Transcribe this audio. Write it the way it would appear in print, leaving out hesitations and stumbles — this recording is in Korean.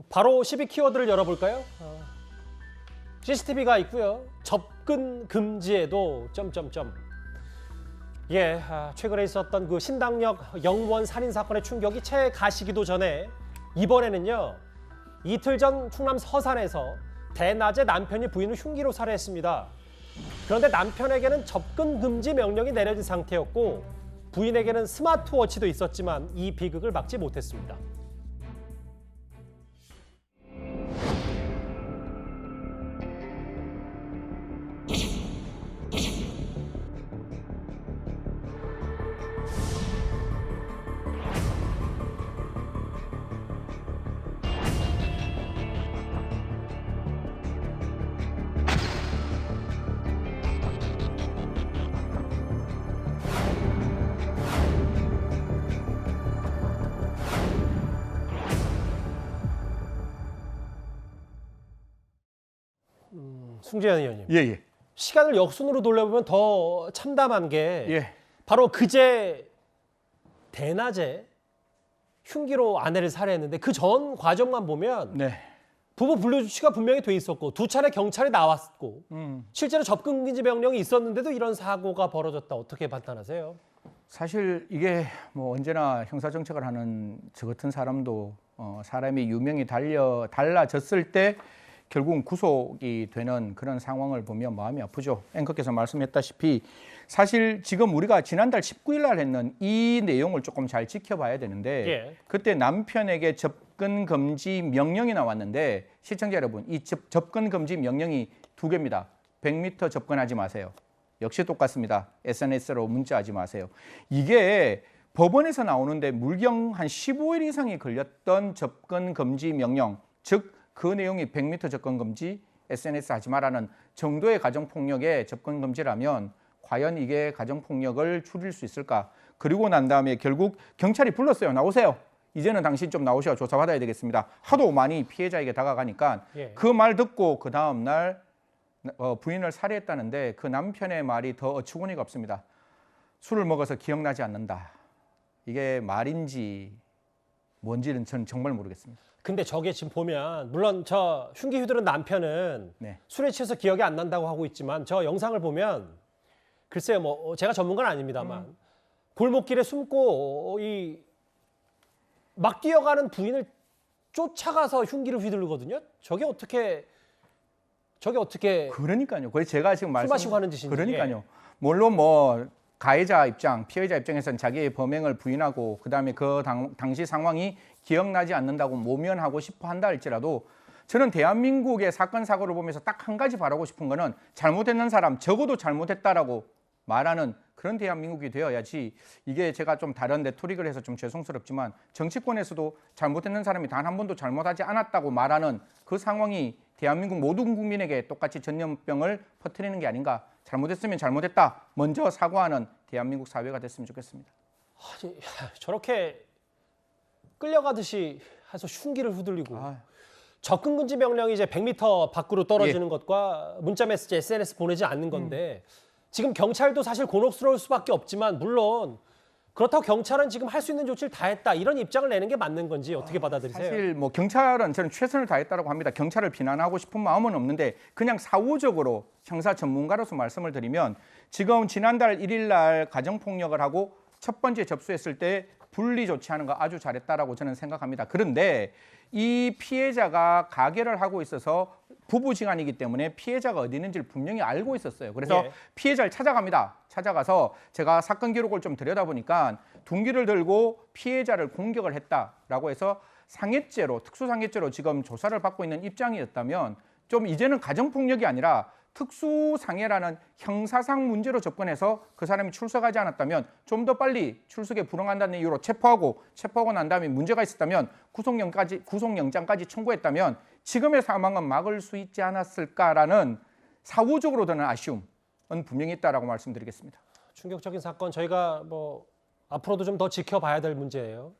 바로 12 키워드를 열어볼까요? CCTV가 있고요. 접근 금지에도 점점점. 예, 최근에 있었던 그 신당역 영무원 살인 사건의 충격이 채 가시기도 전에 이번에는요. 이틀 전 충남 서산에서 대낮에 남편이 부인을 흉기로 살해했습니다. 그런데 남편에게는 접근 금지 명령이 내려진 상태였고 부인에게는 스마트워치도 있었지만 이 비극을 막지 못했습니다. 승재현 의원님. 예. 시간을 역순으로 돌려보면 더 참담한 게 예. 바로 그제 대낮에 흉기로 아내를 살해했는데 그 전 과정만 보면 네. 부부 분류 조치가 분명히 돼 있었고 두 차례 경찰이 나왔고 실제로 접근 금지 명령이 있었는데도 이런 사고가 벌어졌다. 어떻게 판단하세요? 사실 이게 뭐 언제나 형사 정책을 하는 저 같은 사람도 사람이 유명이 달라졌을 때 결국은 구속이 되는 그런 상황을 보면 마음이 아프죠. 앵커께서 말씀했다시피 사실 지금 우리가 지난달 19일 날 했는 이 내용을 조금 잘 지켜봐야 되는데 예. 그때 남편에게 접근 금지 명령이 나왔는데 시청자 여러분 이 접근 금지 명령이 두 개입니다. 100m 접근하지 마세요. 역시 똑같습니다. SNS로 문자하지 마세요. 이게 법원에서 나오는데 물경 한 15일 이상이 걸렸던 접근 금지 명령, 즉 그 내용이 100m 접근 금지, SNS 하지 마라는 정도의 가정폭력에 접근 금지라면 과연 이게 가정폭력을 줄일 수 있을까? 그리고 난 다음에 결국 경찰이 불렀어요. 나오세요. 이제는 당신 좀 나오셔 조사받아야 되겠습니다. 하도 많이 피해자에게 다가가니까 예. 그 말 듣고 그 다음 날 부인을 살해했다는데 그 남편의 말이 더 어처구니가 없습니다. 술을 먹어서 기억나지 않는다. 이게 말인지 뭔지는 저는 정말 모르겠습니다. 근데 저게 지금 보면 물론 저 흉기 휘두른 남편은 네. 술에 취해서 기억이 안 난다고 하고 있지만 저 영상을 보면 글쎄요 뭐 제가 전문가는 아닙니다만 골목길에 숨고 막 뛰어가는 부인을 쫓아가서 흉기를 휘두르거든요. 저게 어떻게 그러니까요. 그래서 제가 지금 술 마시고 하는 짓인지. 그러니까요. 예. 물론 뭐 가해자 입장, 피해자 입장에서는 자기의 범행을 부인하고 그다음에 그 당시 상황이 기억나지 않는다고 모면하고 싶어 한다 할지라도 저는 대한민국의 사건 사고를 보면서 딱 한 가지 바라고 싶은 거는 잘못했는 사람 적어도 잘못했다라고 말하는 그런 대한민국이 되어야지. 이게 제가 좀 다른 레토릭을 해서 좀 죄송스럽지만 정치권에서도 잘못했는 사람이 단 한 번도 잘못하지 않았다고 말하는 그 상황이 대한민국 모든 국민에게 똑같이 전염병을 퍼뜨리는 게 아닌가. 잘못했으면 잘못했다. 먼저 사과하는 대한민국 사회가 됐으면 좋겠습니다. 아니, 저렇게 끌려가듯이 해서 흉기를 휘둘리고 접근 금지 명령이 이제 100m 밖으로 떨어지는 것과 문자 메시지 SNS 보내지 않는 건데 지금 경찰도 사실 곤혹스러울 수밖에 없지만 물론 그렇다고 경찰은 지금 할 수 있는 조치를 다 했다 이런 입장을 내는 게 맞는 건지 어떻게 받아들이세요? 사실 뭐 경찰은 저는 최선을 다했다고 합니다. 경찰을 비난하고 싶은 마음은 없는데 그냥 사후적으로 형사 전문가로서 말씀을 드리면 지금 지난달 1일 날 가정폭력을 하고 첫 번째 접수했을 때 분리 조치하는 거 아주 잘했다라고 저는 생각합니다. 그런데 이 피해자가 가게를 하고 있어서 부부지간이기 때문에 피해자가 어디 있는지를 분명히 알고 있었어요. 그래서 예. 피해자를 찾아갑니다. 찾아가서 제가 사건 기록을 좀 들여다보니까 둔기를 들고 피해자를 공격을 했다라고 해서 상해죄로, 특수상해죄로 지금 조사를 받고 있는 입장이었다면 좀 이제는 가정폭력이 아니라 특수상해라는 형사상 문제로 접근해서 그 사람이 출석하지 않았다면 좀 더 빨리 출석에 불응한다는 이유로 체포하고 난 다음에 문제가 있었다면 구속영장까지 청구했다면 지금의 사망은 막을 수 있지 않았을까라는 사후적으로 드는 아쉬움은 분명히 있다라고 말씀드리겠습니다. 충격적인 사건 저희가 뭐 앞으로도 좀 더 지켜봐야 될 문제예요.